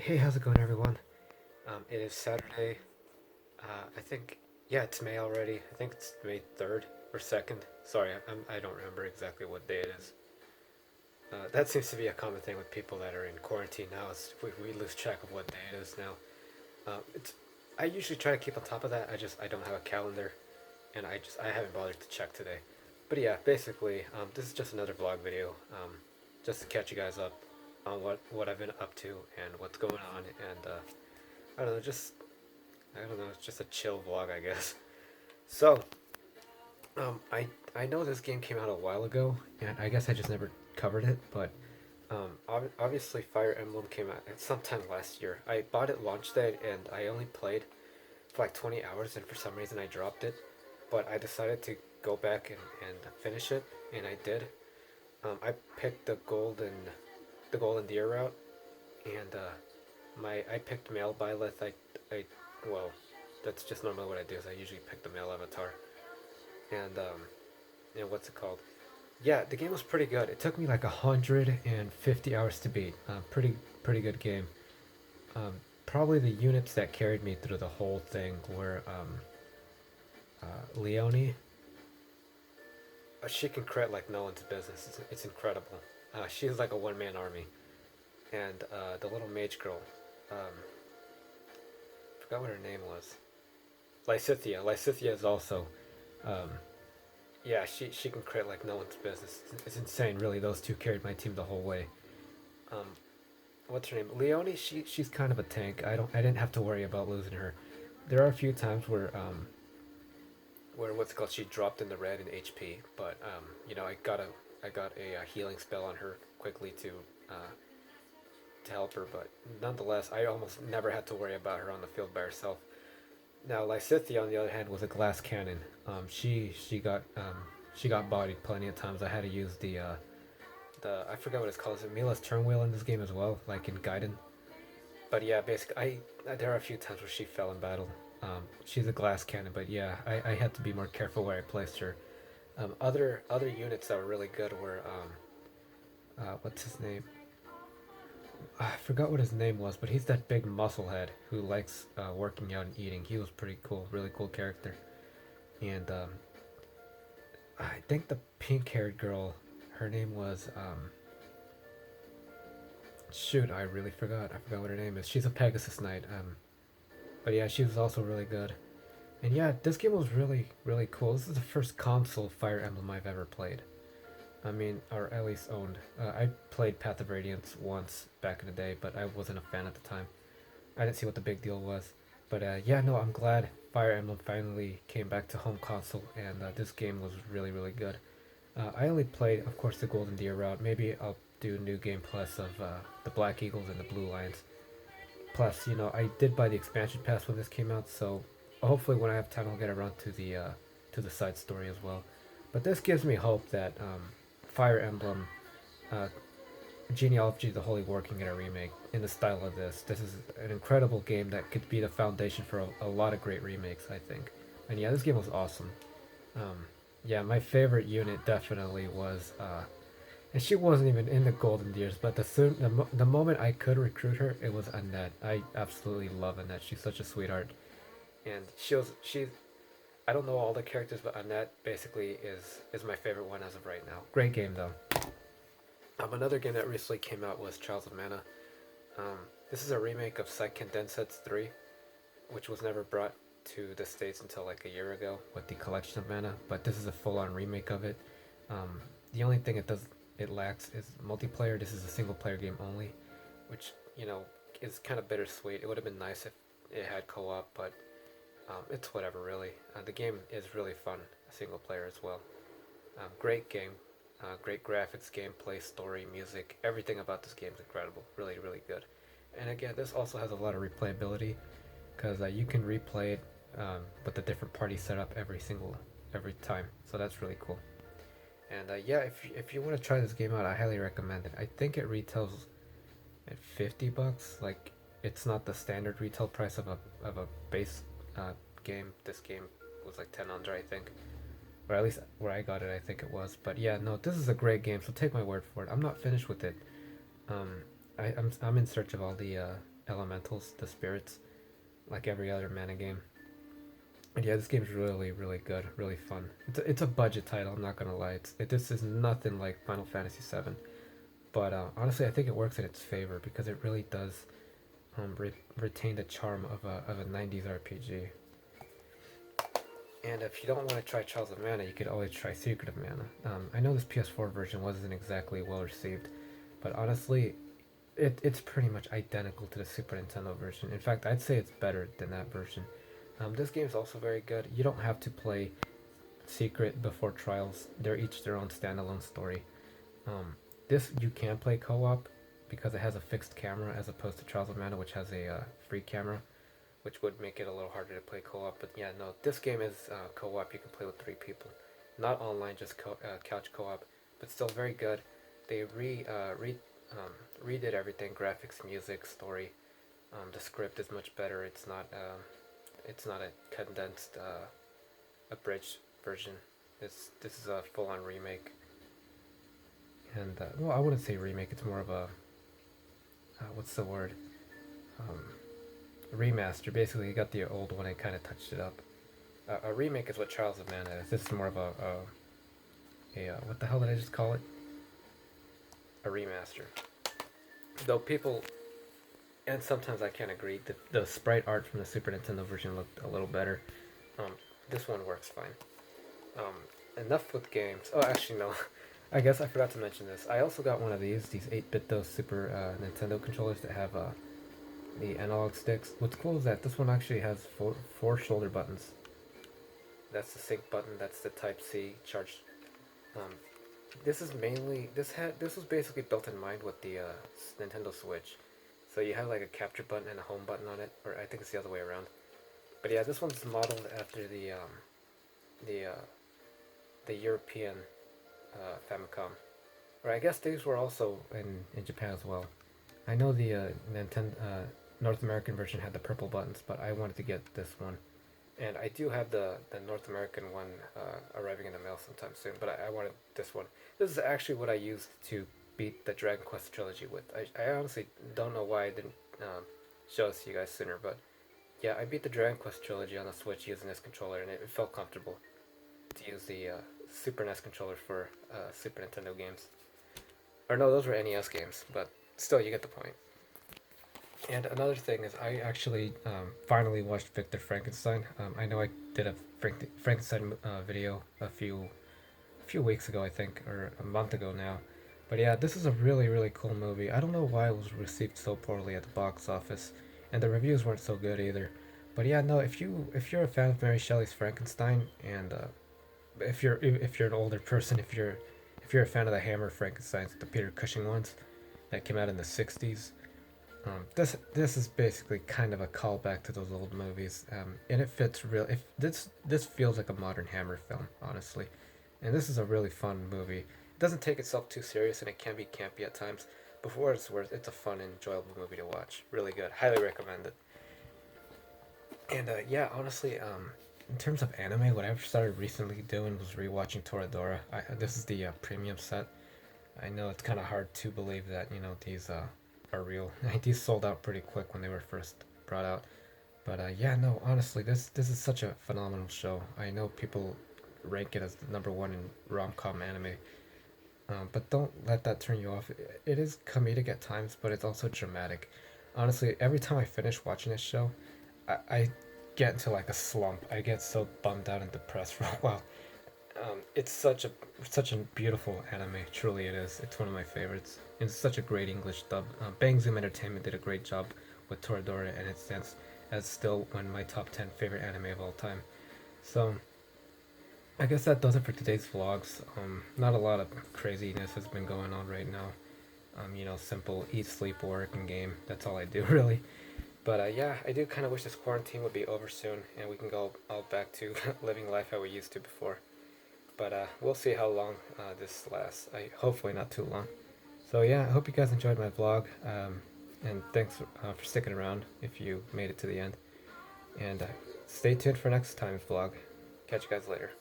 Hey, how's it going, everyone? It is Saturday. I think, yeah, it's May already. I think it's May 3rd or 2nd. Sorry, I don't remember exactly what day it is. That seems to be a common thing with people that are in quarantine now. Is we lose track of what day it is now. It's I usually try to keep on top of that. I don't have a calendar, and I haven't bothered to check today. But yeah, basically, this is just another vlog video, just to catch you guys up on what I've been up to and what's going on, and I don't know, I don't know, it's just a chill vlog, I guess. So, I know this game came out a while ago, and I guess I just never covered it. But obviously, Fire Emblem came out at sometime last year. I bought it launch day, and I only played for like 20 hours, and for some reason I dropped it. But I decided to go back and finish it, and I did. I picked the golden deer route, and I picked male Byleth. I well, that's just normally what I do. Is I usually pick the male avatar, and what's it called? Yeah, the game was pretty good. It took me like 150 hours to beat. Pretty good game. Um, Probably the units that carried me through the whole thing were Leone. She can crit like no one's business. It's incredible. She's like a one-man army, and the little mage girl. Um, Forgot what her name was. Lysithea. Lysithea is also, um, yeah, she can crit like no one's business. It's insane, really. Those two carried my team the whole way. Um, what's her name? Leone. She's kind of a tank. I didn't have to worry about losing her. There are a few times where what's it called, she dropped in the red in HP, but I got a healing spell on her quickly to help her. But nonetheless, I almost never had to worry about her on the field by herself. Now, Lysithea, on the other hand, was a glass cannon. She got bodied plenty of times. I had to use the I forgot what it's called. Is it Mila's turn wheel in this game as well, like in Gaiden? But yeah, basically, I there are a few times where she fell in battle. She's a glass cannon, but yeah, I had to be more careful where I placed her. Other units that were really good were what's his name? I forgot what his name was, but he's that big musclehead who likes working out and eating. He was pretty cool, really cool character. And I think the pink-haired girl, her name was shoot, I really forgot. I forgot what her name is. She's a Pegasus Knight. But yeah, she was also really good. And yeah, this game was really cool. This is the first console Fire Emblem I've ever played. I mean, or at least owned. I played Path of Radiance once back in the day, but I wasn't a fan at the time. I didn't see what the big deal was. But yeah, no, I'm glad Fire Emblem finally came back to home console, and this game was really good. I only played, of course, the Golden Deer route. Maybe I'll do New Game Plus of the Black Eagles and the Blue Lions. Plus, I did buy the expansion pass when this came out, so hopefully when I have time, I'll get around to the side story as well. But this gives me hope that Fire Emblem uh, Genealogy of the Holy War can get a remake in the style of this. This is an incredible game that could be the foundation for a lot of great remakes, I think. And yeah, this game was awesome. Yeah, my favorite unit definitely was, and she wasn't even in the Golden Years, but the moment I could recruit her, it was Annette. I absolutely love Annette. She's such a sweetheart, and she. I don't know all the characters, but Annette basically is my favorite one as of right now. Great game though. Another game that recently came out was Trials of Mana. This is a remake of Seiken Densetsu 3, which was never brought to the States until like a year ago with the Collection of Mana, but this is a full-on remake of it. The only thing it lacks is multiplayer. This is a single-player game only, which, is kind of bittersweet. It would have been nice if it had co-op, but it's whatever, really. The game is really fun, single player as well. Great game, great graphics, gameplay, story, music. Everything about this game is incredible. Really good. And again, this also has a lot of replayability because you can replay it with a different party setup every time. So that's really cool. And yeah, if you want to try this game out, I highly recommend it. I think it retails at $50. Like, it's not the standard retail price of a base game. This game was like 10 under, I think, or at least where I got it, I think it was. But yeah, no, this is a great game. So take my word for it. I'm not finished with it. Um, I'm in search of all the elementals, the spirits, like every other mana game. And yeah, this game's really, really good, really fun. It's a budget title, I'm not gonna lie. This is nothing like Final Fantasy VII, but honestly, I think it works in its favor because it really does retain the charm of a 90s RPG. And if you don't want to try Trials of Mana, you could always try Secret of Mana. I know this PS4 version wasn't exactly well received, but honestly, it's pretty much identical to the Super Nintendo version. In fact, I'd say it's better than that version. This game is also very good. You don't have to play Secret before Trials. They're each their own standalone story. This you can play co-op because it has a fixed camera as opposed to Trials of Mana, which has a free camera, which would make it a little harder to play co-op. But yeah, no, this game is co-op. You can play with 3 people, not online, just couch co-op, but still very good. They redid everything: graphics, music, story. The script is much better. It's not a condensed, abridged version. This is a full-on remake. And well, I wouldn't say remake. It's more of a what's the word? Remaster. Basically, you got the old one and kind of touched it up. A remake is what Trials of Mana is. This is more of a what the hell did I just call it? A remaster. Though people, and sometimes I can't agree, the sprite art from the Super Nintendo version looked a little better. This one works fine. Enough with games. Oh, actually no. I guess I forgot to mention this. I also got one of these 8-bit those Super Nintendo controllers that have the analog sticks. What's cool is that this one actually has four shoulder buttons. That's the sync button. That's the Type C charge. This is mainly this was basically built in mind with the Nintendo Switch. So you have like a capture button and a home button on it, or I think it's the other way around. But yeah, this one's modeled after the European Famicom, or I guess these were also in Japan as well. I know the Nintendo North American version had the purple buttons, but I wanted to get this one, and I do have the North American one arriving in the mail sometime soon. But I wanted this one. This is actually what I used to beat the Dragon Quest trilogy with. I honestly don't know why I didn't show this to you guys sooner, but yeah, I beat the Dragon Quest trilogy on the Switch using this controller, and it felt comfortable to use the Super NES controller for Super Nintendo games. Or no, those were NES games, but still, you get the point. And another thing is, I actually finally watched Victor Frankenstein. I know I did a Frankenstein video a few weeks ago, I think, or a month ago now. But yeah, this is a really, really cool movie. I don't know why it was received so poorly at the box office, and the reviews weren't so good either. But yeah, no, if you're a fan of Mary Shelley's Frankenstein, and if you're an older person, if you're a fan of the Hammer Frankensteins, the Peter Cushing ones that came out in the '60s, this is basically kind of a callback to those old movies, and it fits real. If this feels like a modern Hammer film, honestly, and this is a really fun movie. It doesn't take itself too serious, and it can be campy at times. But for what it's worth, it's a fun and enjoyable movie to watch. Really good. Highly recommend it. And yeah, honestly, in terms of anime, what I've started recently doing was rewatching Toradora. This is the premium set. I know it's kind of hard to believe that these are real. These sold out pretty quick when they were first brought out. But yeah, no, honestly, this is such a phenomenal show. I know people rank it as the #1 in rom-com anime. But don't let that turn you off. It is comedic at times, but it's also dramatic. Honestly, every time I finish watching this show, I get into like a slump. I get so bummed out and depressed for a while. It's such a beautiful anime. Truly, it is. It's one of my favorites. It's such a great English dub. Bang Zoom Entertainment did a great job with Toradora, and it stands as still one of my top 10 favorite anime of all time. So I guess that does it for today's vlogs. Not a lot of craziness has been going on right now. Simple eat, sleep, work, and game. That's all I do, really. But yeah, I do kind of wish this quarantine would be over soon, and we can go all back to living life how we used to before. But we'll see how long this lasts. Hopefully not too long. So yeah, I hope you guys enjoyed my vlog. And thanks for sticking around if you made it to the end. And stay tuned for next time's vlog. Catch you guys later.